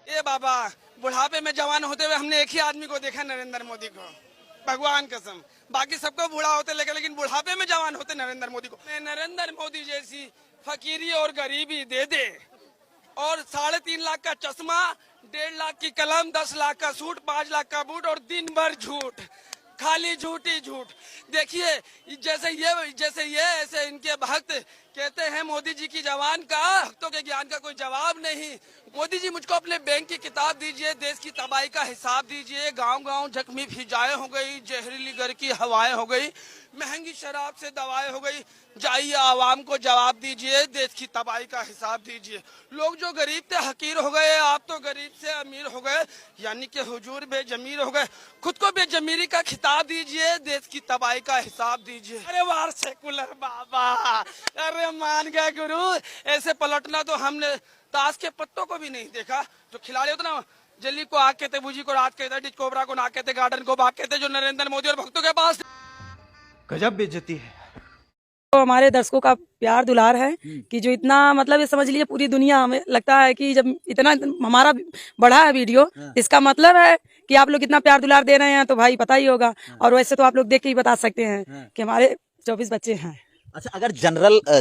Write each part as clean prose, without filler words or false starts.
ए बाबा, बुढ़ापे में जवान होते हुए हमने एक ही आदमी को देखा, नरेंद्र मोदी को, भगवान कसम। बाकी सबको बूढ़ा होते लेकिन बुढ़ापे में जवान होते नरेंद्र मोदी को। नरेंद्र मोदी जैसी फकीरी और गरीबी दे दे और 3.5 लाख का चश्मा, 1.5 लाख की कलम, 10 लाख का सूट, 5 लाख का बूट और दिन भर झूठ, खाली झूठ ही झूठ। देखिए जैसे ये ऐसे इनके भक्त कहते हैं मोदी जी की जवान का, भक्तों के ज्ञान का कोई जवाब नहीं। मोदी जी मुझको अपने बैंक की किताब दीजिए, देश की तबाही का हिसाब दीजिए। गांव-गांव जख्मी फिजाएं हो गई, जहरीली घर की हवाएं हो गई, महंगी शराब से दवाएं हो गई। जाइए आवाम को जवाब दीजिए, देश की तबाही का हिसाब दीजिए। लोग जो गरीब थे हकीर हो गए, आप तो गरीब से अमीर हो गए, यानी कि हुजूर बेजमीर हो गए। खुद को बेजमीरी का खिताब दीजिए, देश की तबाही का हिसाब दीजिए। अरे वार सेकुलर बाबा, अरे मान गए गुरु। ऐसे पलटना तो हमने ताश के पत्तों को भी नहीं देखा। जो खिलाड़ी होते ना, जल्दी को आग कहते, बुजी को रात कहते, डिच कोबरा को नाक कहते, गार्डन को बाग कहते, जो नरेंद्र मोदी और भक्तों के पास गजब बेइज्जती है। तो हमारे दर्शकों का प्यार दुलार है कि जो इतना मतलब ये समझ लीजिए पूरी दुनिया, हमें लगता है कि जब इतना हमारा बढ़ा है वीडियो, इसका मतलब है कि आप लोग इतना प्यार दुलार दे रहे हैं, तो भाई पता ही होगा। और वैसे तो आप लोग देख के ही बता सकते हैं कि हमारे 24 बच्चे हैं। अच्छा, अगर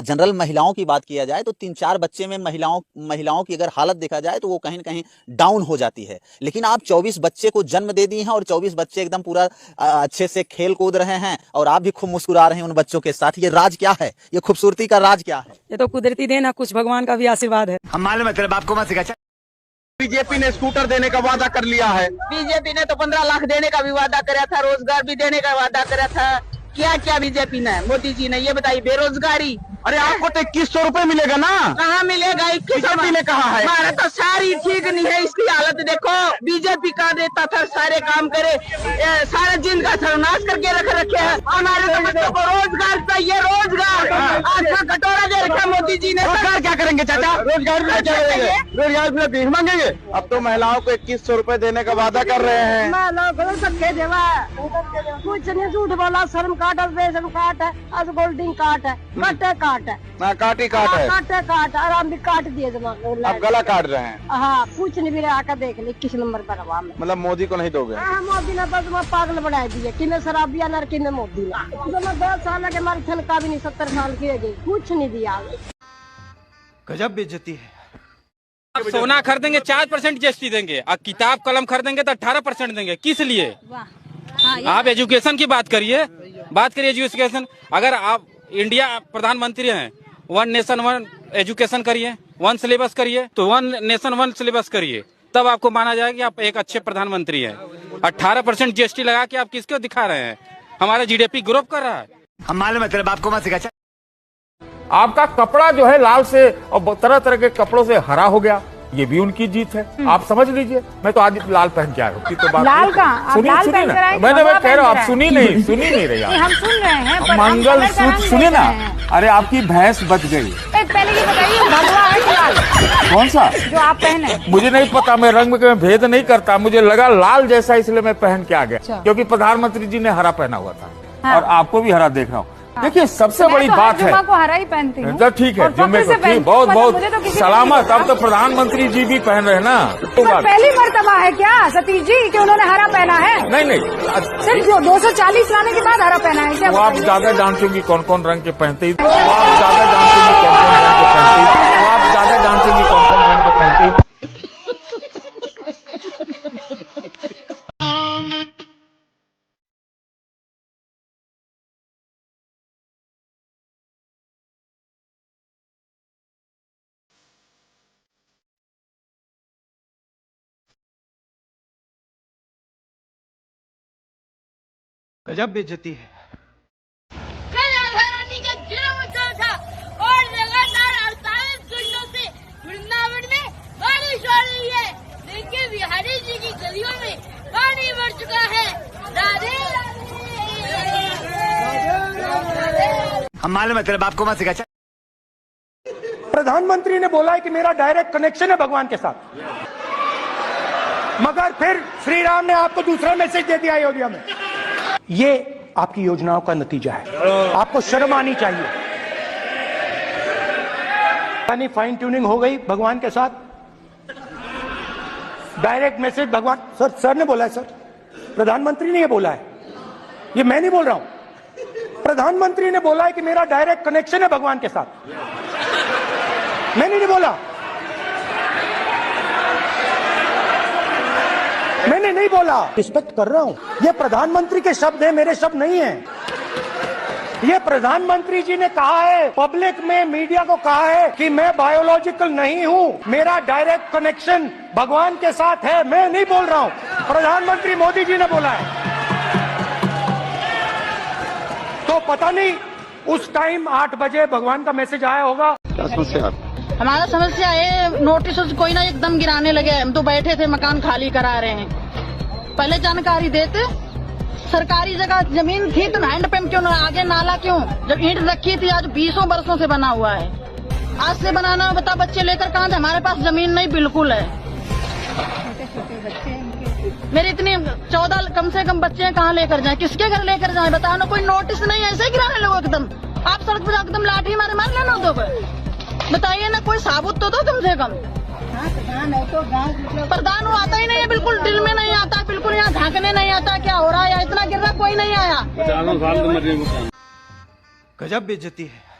जनरल महिलाओं की बात किया जाए तो 3-4 बच्चे में महिलाओं की अगर हालत देखा जाए तो वो कहीं न कहीं डाउन हो जाती है। लेकिन आप 24 बच्चे को जन्म दे दिए हैं और 24 बच्चे एकदम पूरा अच्छे से खेल कूद रहे हैं और आप भी खूब मुस्कुरा रहे हैं उन बच्चों के साथ। ये राज क्या है? ये खूबसूरती का राज क्या है? ये तो कुदरती देन है, कुछ भगवान का भी आशीर्वाद है। हम मालूम है तेरे बाप को मत सिखा। बीजेपी ने स्कूटर देने का वादा कर लिया है। बीजेपी ने तो 15 लाख देने का भी वादा कराया था, रोजगार भी देने का वादा कराया था। क्या क्या बीजेपी ने, मोदी जी ने, ये बताइए। बेरोजगारी, अरे आपको तो 2100 रुपए मिलेगा ना? कहाँ मिलेगा? बीजेपी ने कहा है। हमारा तो सारी ठीक नहीं है, इसकी हालत देखो। बीजेपी का देता था, सारे काम करे, सारा जिंद का सर्वनाश करके रखे हैं। हमारे तो बच्चों को रोजगार चाहिए, रोजगार। आज का कटोरा दे रखा मोदी जी ने। रोजगार क्या करेंगे चाचा? रोजगार भी क्या करेंगे? रोजगार भी भीख मांगेंगे? अब तो महिलाओं को 2100 रुपए देने का वादा कर रहे हैं। कुछ नहीं, झूठ बोला, शर्म काट, बेशर्म काट है, आज गोल्डिंग काट है, कटे काट है, काटी काट है, काटे काट, आराम भी काट दिए जमा। अब गला काट रहे हैं। हाँ, कुछ नहीं भी आकर देख ले, किस नंबर पर आवाम है। मतलब मोदी को नहीं दोगे? हाँ, मोदी ने तो तुम्हें पागल बना दिए। किन्ने शराबिया नर, किन्ने मोदी ने। 2 साल के हमारे छलका भी नहीं, 70 साल की है, कुछ नहीं दिया। गजब बेइज्जती है। आप सोना खरीदेंगे 4% जीएसटी देंगे, और किताब कलम खरीदेंगे तो 18% देंगे। किस लिए? आप एजुकेशन की बात करिए एजुकेशन। अगर आप इंडिया प्रधानमंत्री हैं, 1 नेशन 1 एजुकेशन करिए, 1 सिलेबस करिए, तो 1 नेशन 1 सिलेबस करिए, तब आपको माना जाएगा कि आप एक अच्छे प्रधानमंत्री हैं। 18% जीएसटी लगा के आप किसको दिखा रहे हैं? हमारा जीडीपी ग्रो कर रहा है। हम मालूम है तेरे बाप को मत सिखा। आपका कपड़ा जो है लाल से और तरह तरह के कपड़ों से हरा हो गया, ये भी उनकी जीत है। आप समझ लीजिए। मैं तो आज लाल पहन के आया हूँ। तो बात लाल का सुनिए ना, मैं कह रहा हूँ, आप सुन ही नहीं रही। हम सुन रहे हैं। मंगल सूत्र सुनिए ना। अरे आपकी भैंस बच गई। पहले ये बताइए, भगवा है कि लाल? कौन सा जो आप पहने? मुझे नहीं पता, मैं रंग में भेद नहीं करता। मुझे लगा लाल जैसा, इसलिए मैं पहन के आ गया, क्योंकि प्रधानमंत्री जी ने हरा पहना हुआ था। और आपको भी हरा देख रहा हूँ। देखिए, सबसे बड़ी बात है, को हरा ही पहनती हूँ। तो ठीक है, जुम्मे को ठीक, बहुत बहुत सलामत। अब तो प्रधानमंत्री जी भी पहन रहे हैं ना। पहली मर्तबा है क्या सतीश जी कि उन्होंने हरा पहना है? नहीं, सिर्फ 240 लाने के बाद हरा पहना है क्या? वो आप ज्यादा जानते होंगी कौन कौन रंग के पहनते हैं। आप ज्यादा जानते होंगी कौन कौन रंग के पहनते हैं। आप ज्यादा जानते होंगी कौन कौन रंग के पहनते हैं। गजब बेइज्जती है। था और लगातार 48 घंटों से वृंदावन में बारिश हो रही है, लेकिन बिहारी जी की गलियों में पानी भर चुका है। राधे हम मालूम है तेरे बाप को मत सिखा। प्रधानमंत्री ने बोला है कि मेरा डायरेक्ट कनेक्शन है भगवान के साथ, मगर फिर श्री राम ने आपको दूसरा मैसेज दे दिया अयोध्या में। ये आपकी योजनाओं का नतीजा है। आपको शर्म आनी चाहिए। यानी फाइन ट्यूनिंग हो गई भगवान के साथ। डायरेक्ट मैसेज भगवान सर ने बोला है सर, प्रधानमंत्री ने ये बोला है, ये मैं नहीं बोल रहा हूं, प्रधानमंत्री ने बोला है कि मेरा डायरेक्ट कनेक्शन है भगवान के साथ, मैंने नहीं बोला, मैंने नहीं बोला, रिस्पेक्ट कर रहा हूं, ये प्रधानमंत्री के शब्द है, मेरे शब्द नहीं है, ये प्रधानमंत्री जी ने कहा है, पब्लिक में मीडिया को कहा है कि मैं बायोलॉजिकल नहीं हूं, मेरा डायरेक्ट कनेक्शन भगवान के साथ है, मैं नहीं बोल रहा हूं, प्रधानमंत्री मोदी जी ने बोला है। तो पता नहीं उस टाइम 8 बजे भगवान का मैसेज आया होगा। क्या समस्या? हमारा समस्या है, नोटिस कोई ना एकदम गिराने लगे, हम तो बैठे थे मकान खाली करा रहे हैं, पहले जानकारी देते, सरकारी जगह जमीन थी तो हैंडपंप क्यों ना, आगे नाला क्यों, जब ईंट रखी थी आज 20 वर्षों से बना हुआ है, आज से बनाना बता, बच्चे लेकर कहाँ थे, हमारे पास जमीन नहीं बिल्कुल है, मेरे इतने 14 कम से कम बच्चे हैं, कहाँ लेकर जाए, किसके घर लेकर जाए बताओ ना, कोई नोटिस नहीं, ऐसे ही गिराने लोग एकदम, आप सड़क पर एकदम लाठी मारे मार लेना दो, बताइए ना, कोई साबुत तो दो कम से कम। प्रधान वो आता ही नहीं है, बिल्कुल दिल में नहीं आता, बिल्कुल यहाँ झांकने नहीं आता क्या हो रहा है, इतना गिर रहा कोई नहीं आया। गजब बेइज्जती है।